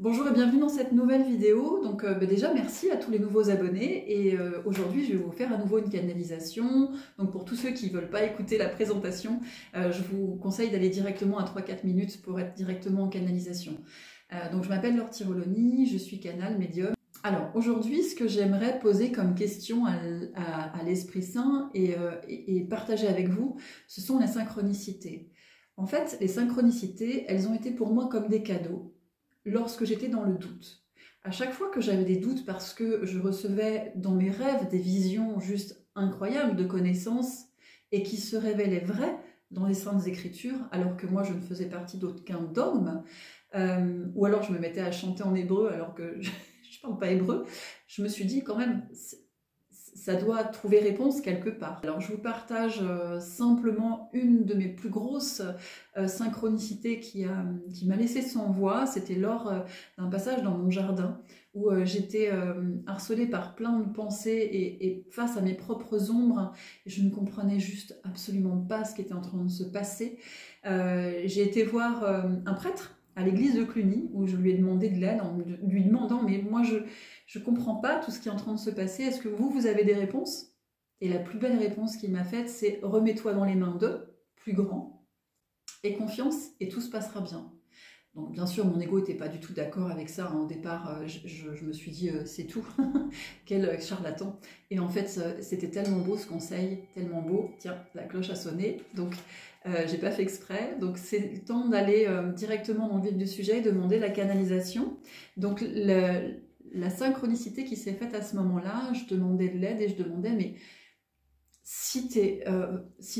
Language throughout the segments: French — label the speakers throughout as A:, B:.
A: Bonjour et bienvenue dans cette nouvelle vidéo. Donc déjà merci à tous les nouveaux abonnés et aujourd'hui je vais vous faire à nouveau une canalisation. Donc pour tous ceux qui ne veulent pas écouter la présentation, je vous conseille d'aller directement à 3-4 minutes pour être directement en canalisation. Donc je m'appelle Laure Tiroloni, je suis canal médium. Alors aujourd'hui ce que j'aimerais poser comme question à l'Esprit Saint et partager avec vous, ce sont les synchronicités. En fait les synchronicités, elles ont été pour moi comme des cadeaux. Lorsque j'étais dans le doute. À chaque fois que j'avais des doutes parce que je recevais dans mes rêves des visions juste incroyables de connaissances et qui se révélaient vraies dans les Saintes Écritures, alors que moi je ne faisais partie d'aucun dogme, ou alors je me mettais à chanter en hébreu alors que je ne parle pas hébreu, je me suis dit quand même, ça doit trouver réponse quelque part. Alors je vous partage simplement une de mes plus grosses synchronicités qui m'a laissé sans voix. C'était lors d'un passage dans mon jardin où j'étais harcelée par plein de pensées et face à mes propres ombres, je ne comprenais juste absolument pas ce qui était en train de se passer. J'ai été voir un prêtre à l'église de Cluny où je lui ai demandé de l'aide en lui demandant mais moi je comprends pas tout ce qui est en train de se passer, est-ce que vous avez des réponses? Et la plus belle réponse qu'il m'a faite, c'est remets-toi dans les mains d'eux, plus grand, et confiance, et tout se passera bien. Donc bien sûr, mon ego n'était pas du tout d'accord avec ça. Au départ, je me suis dit, c'est tout, quel charlatan. Et en fait, c'était tellement beau ce conseil, tellement beau. Tiens, la cloche a sonné, donc j'ai pas fait exprès. Donc c'est le temps d'aller directement dans le vif du sujet et demander la canalisation. Donc la synchronicité qui s'est faite à ce moment-là, je demandais de l'aide et je demandais, mais si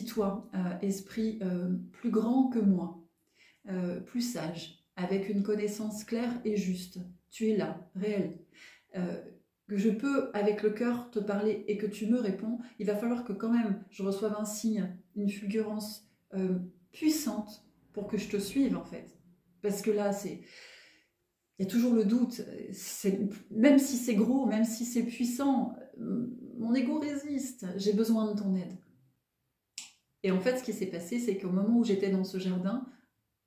A: toi, esprit plus grand que moi, plus sage, avec une connaissance claire et juste, tu es là, réel, que je peux avec le cœur te parler et que tu me réponds, il va falloir que quand même je reçoive un signe, une fulgurance puissante pour que je te suive en fait. Parce que là, il y a toujours le doute, même si c'est gros, même si c'est puissant, mon ego résiste, j'ai besoin de ton aide. Et en fait, ce qui s'est passé, c'est qu'au moment où j'étais dans ce jardin,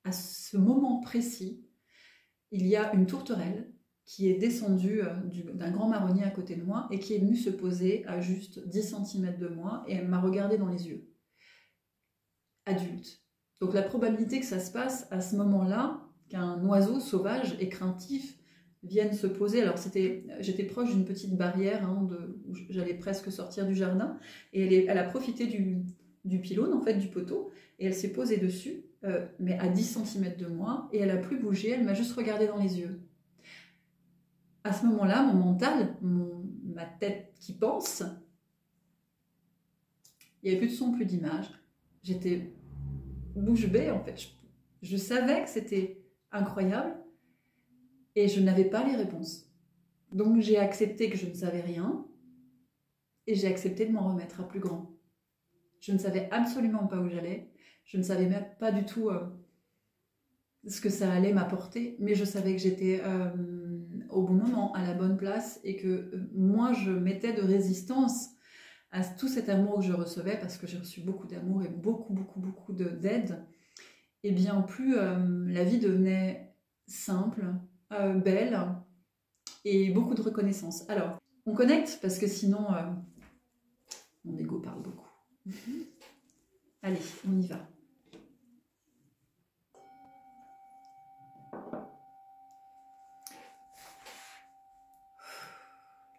A: à ce moment précis, il y a une tourterelle qui est descendue d'un grand marronnier à côté de moi et qui est venue se poser à juste 10 cm de moi et elle m'a regardé dans les yeux. Adulte. Donc la probabilité que ça se passe à ce moment-là, qu'un oiseau sauvage et craintif vienne se poser, alors j'étais proche d'une petite barrière où j'allais presque sortir du jardin et elle a profité du pylône, en fait, du poteau, et elle s'est posée dessus, mais à 10 cm de moi, et elle n'a plus bougé, elle m'a juste regardé dans les yeux. À ce moment-là, mon mental, ma tête qui pense, il n'y avait plus de son, plus d'image. J'étais bouche bée, en fait. Je savais que c'était incroyable, et je n'avais pas les réponses. Donc j'ai accepté que je ne savais rien, et j'ai accepté de m'en remettre à plus grand. Je ne savais absolument pas où j'allais, je ne savais même pas du tout ce que ça allait m'apporter, mais je savais que j'étais au bon moment, à la bonne place, et que moi je mettais de résistance à tout cet amour que je recevais, parce que j'ai reçu beaucoup d'amour et beaucoup d'aide, et bien plus la vie devenait simple, belle, et beaucoup de reconnaissance. Alors, on connecte, parce que sinon, mon ego parle beaucoup. Allez, on y va.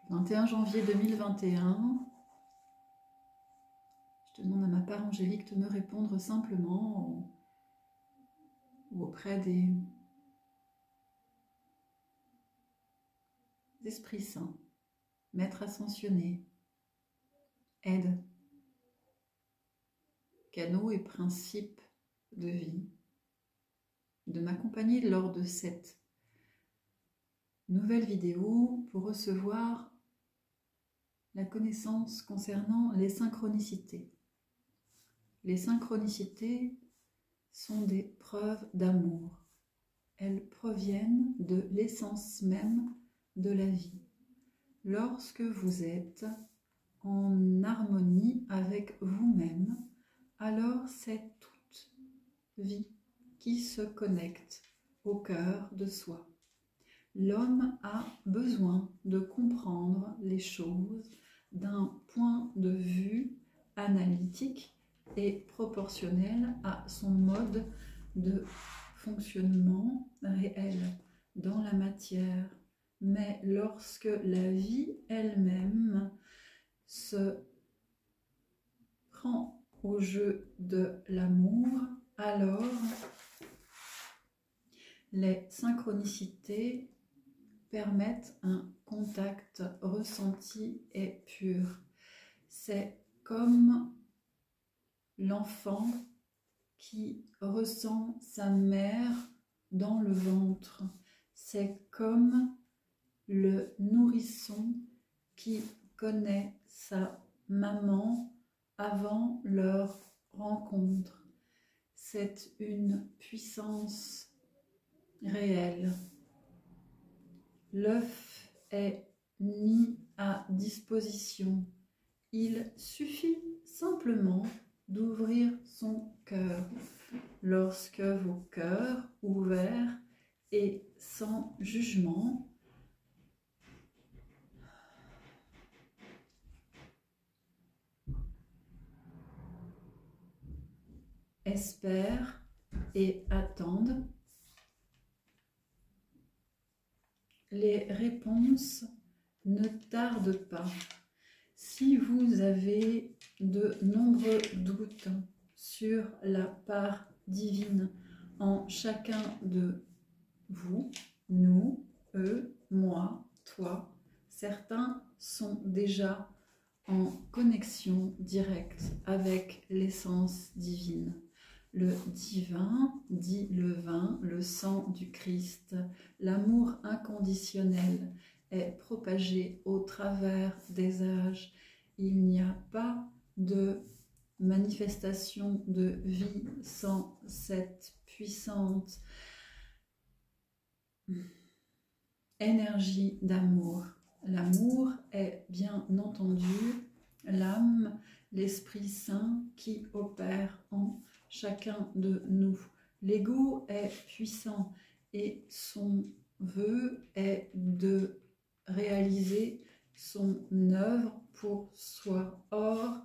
A: « 21 janvier 2021, je demande à ma part angélique de me répondre simplement ou auprès des esprits saints, maîtres ascensionnés, aide, canaux et principes de vie, de m'accompagner lors de cette nouvelle vidéo pour recevoir la connaissance concernant les synchronicités. Les synchronicités sont des preuves d'amour. Elles proviennent de l'essence même de la vie. Lorsque vous êtes en harmonie avec vous-même, alors c'est toute vie qui se connecte au cœur de soi. L'homme a besoin de comprendre les choses d'un point de vue analytique et proportionnel à son mode de fonctionnement réel dans la matière. Mais lorsque la vie elle-même se prend au jeu de l'amour, alors les synchronicités permettent un contact ressenti et pur. C'est comme l'enfant qui ressent sa mère dans le ventre. C'est comme le nourrisson qui connaît sa maman avant leur rencontre. C'est une puissance réelle. L'œuf est mis à disposition. Il suffit simplement d'ouvrir son cœur. Lorsque vos cœurs ouverts et sans jugement espèrent et attendent, les réponses ne tardent pas. Si vous avez de nombreux doutes sur la part divine en chacun de vous, nous, eux, moi, toi, certains sont déjà en connexion directe avec l'essence divine. Le divin dit le vin, le sang du Christ, l'amour inconditionnel est propagé au travers des âges. Il n'y a pas de manifestation de vie sans cette puissante énergie d'amour. L'amour est bien entendu l'âme, l'Esprit Saint qui opère en chacun de nous. L'ego est puissant et son vœu est de réaliser son œuvre pour soi. Or,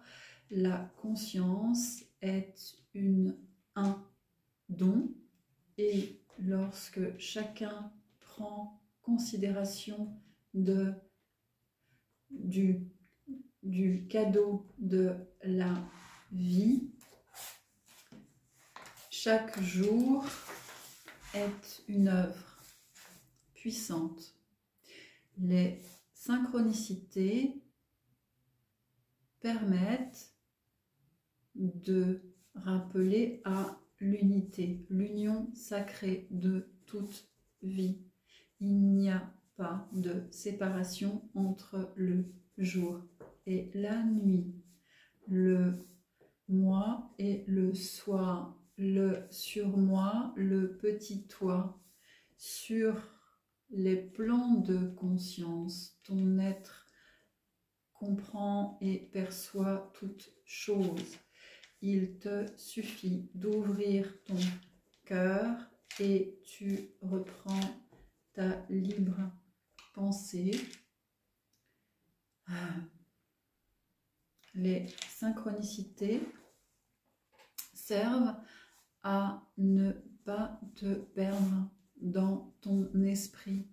A: la conscience est un don et lorsque chacun prend considération du cadeau de la vie, chaque jour est une œuvre puissante. Les synchronicités permettent de rappeler à l'unité, l'union sacrée de toute vie. Il n'y a pas de séparation entre le jour et la nuit, le moi et le soi, le surmoi, le petit toi. Sur les plans de conscience, ton être comprend et perçoit toute chose. Il te suffit d'ouvrir ton cœur et tu reprends ta libre pensée. Les synchronicités servent à ne pas te perdre dans ton esprit.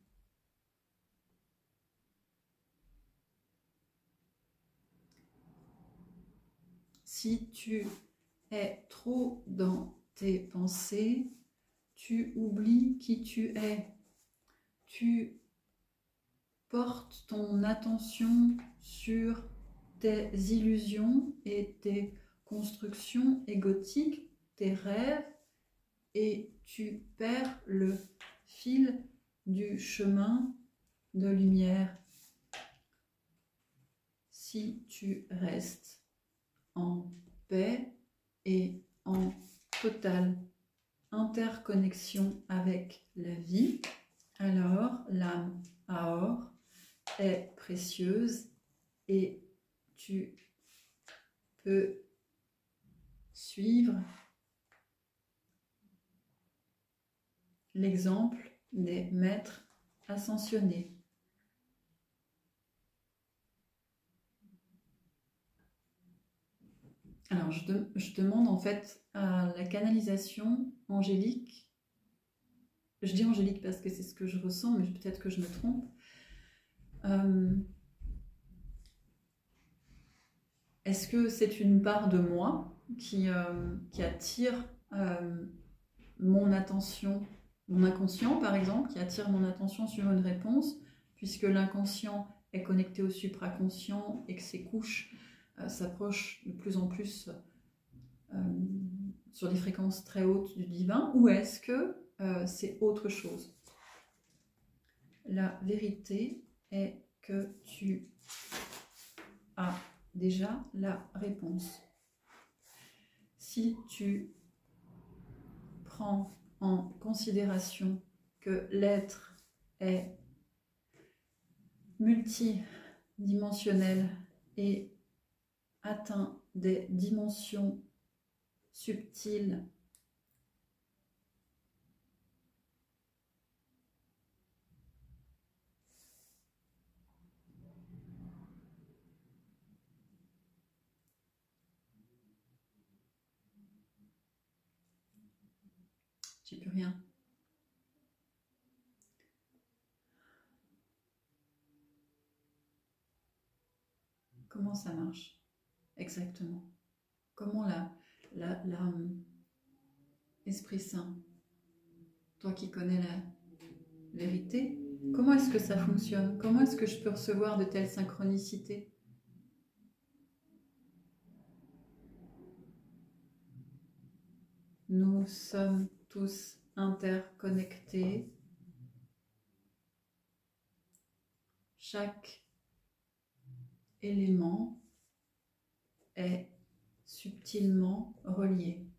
A: Si tu es trop dans tes pensées, tu oublies qui tu es. Tu portes ton attention sur tes illusions et tes constructions égotiques, tes rêves, et tu perds le fil du chemin de lumière. Si tu restes en paix et en totale interconnexion avec la vie, alors l'âme Aor est précieuse et tu peux suivre l'exemple des maîtres ascensionné. Alors, je demande en fait à la canalisation angélique, je dis angélique parce que c'est ce que je ressens, mais peut-être que je me trompe. Est-ce que c'est une part de moi qui attire mon attention, mon inconscient par exemple, qui attire mon attention sur une réponse, puisque l'inconscient est connecté au supraconscient et que ses couches s'approchent de plus en plus sur des fréquences très hautes du divin, ou est-ce que c'est autre chose? La vérité est que tu as déjà la réponse. Si tu prends en considération que l'être est multidimensionnel et atteint des dimensions subtiles, j'ai plus rien. Comment ça marche exactement? Comment Esprit Saint, toi qui connais la vérité, comment est-ce que ça fonctionne? Comment est-ce que je peux recevoir de telles synchronicités? Nous sommes tous interconnectés. Chaque élément est subtilement relié.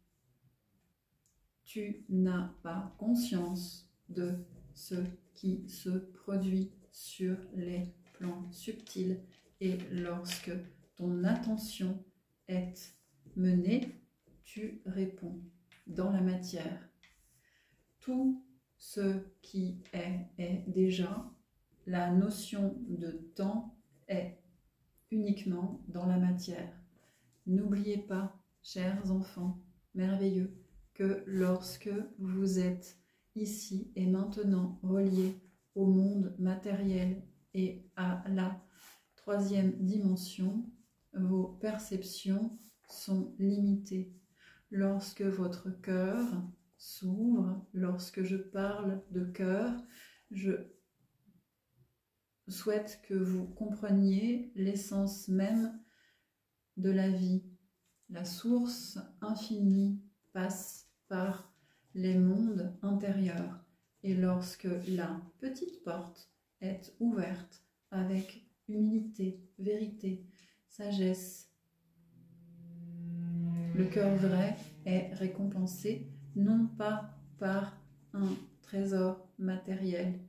A: Tu n'as pas conscience de ce qui se produit sur les plans subtils, et lorsque ton attention est menée, tu réponds dans la matière. Tout ce qui est déjà. La notion de temps est uniquement dans la matière. N'oubliez pas, chers enfants merveilleux, que lorsque vous êtes ici et maintenant reliés au monde matériel et à la troisième dimension, vos perceptions sont limitées. Lorsque votre cœur s'ouvre, lorsque je parle de cœur, je souhaite que vous compreniez l'essence même de la vie. La source infinie passe par les mondes intérieurs, et lorsque la petite porte est ouverte avec humilité, vérité, sagesse, le cœur vrai est récompensé non pas par un trésor matériel,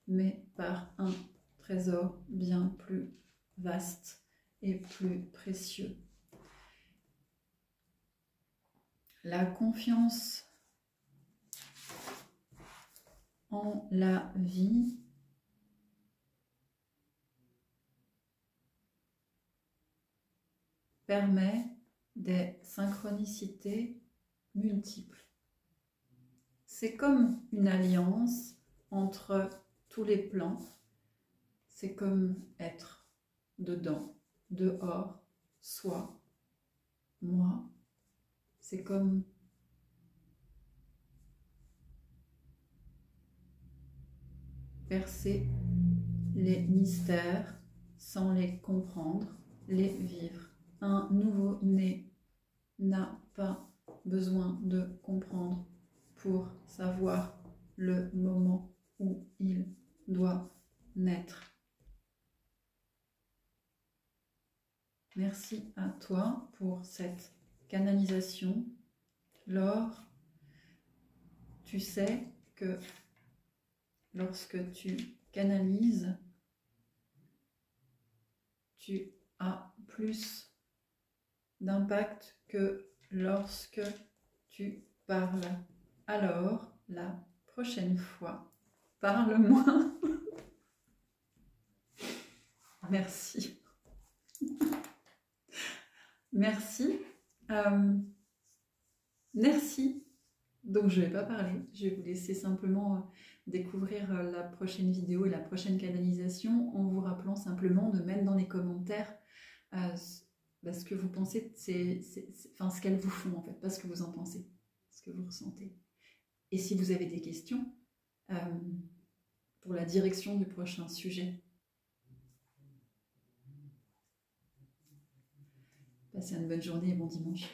A: mais par un trésor bien plus vaste et plus précieux. La confiance en la vie permet des synchronicités multiples. C'est comme une alliance entre tous les plans. C'est comme être dedans, dehors, soi, moi. C'est comme percer les mystères sans les comprendre, les vivre. Un nouveau-né n'a pas besoin de comprendre pour savoir le moment où il doit naître. Merci à toi pour cette canalisation. Laure, tu sais que lorsque tu canalises, tu as plus d'impact que lorsque tu parles. Alors, la prochaine fois, parle moins merci. Merci. Merci. Donc je ne vais pas parler, je vais vous laisser simplement découvrir la prochaine vidéo et la prochaine canalisation en vous rappelant simplement de mettre dans les commentaires ce que vous pensez, enfin, ce qu'elles vous font en fait, pas ce que vous en pensez, ce que vous ressentez. Et si vous avez des questions pour la direction du prochain sujet. Passez une bonne journée et bon dimanche.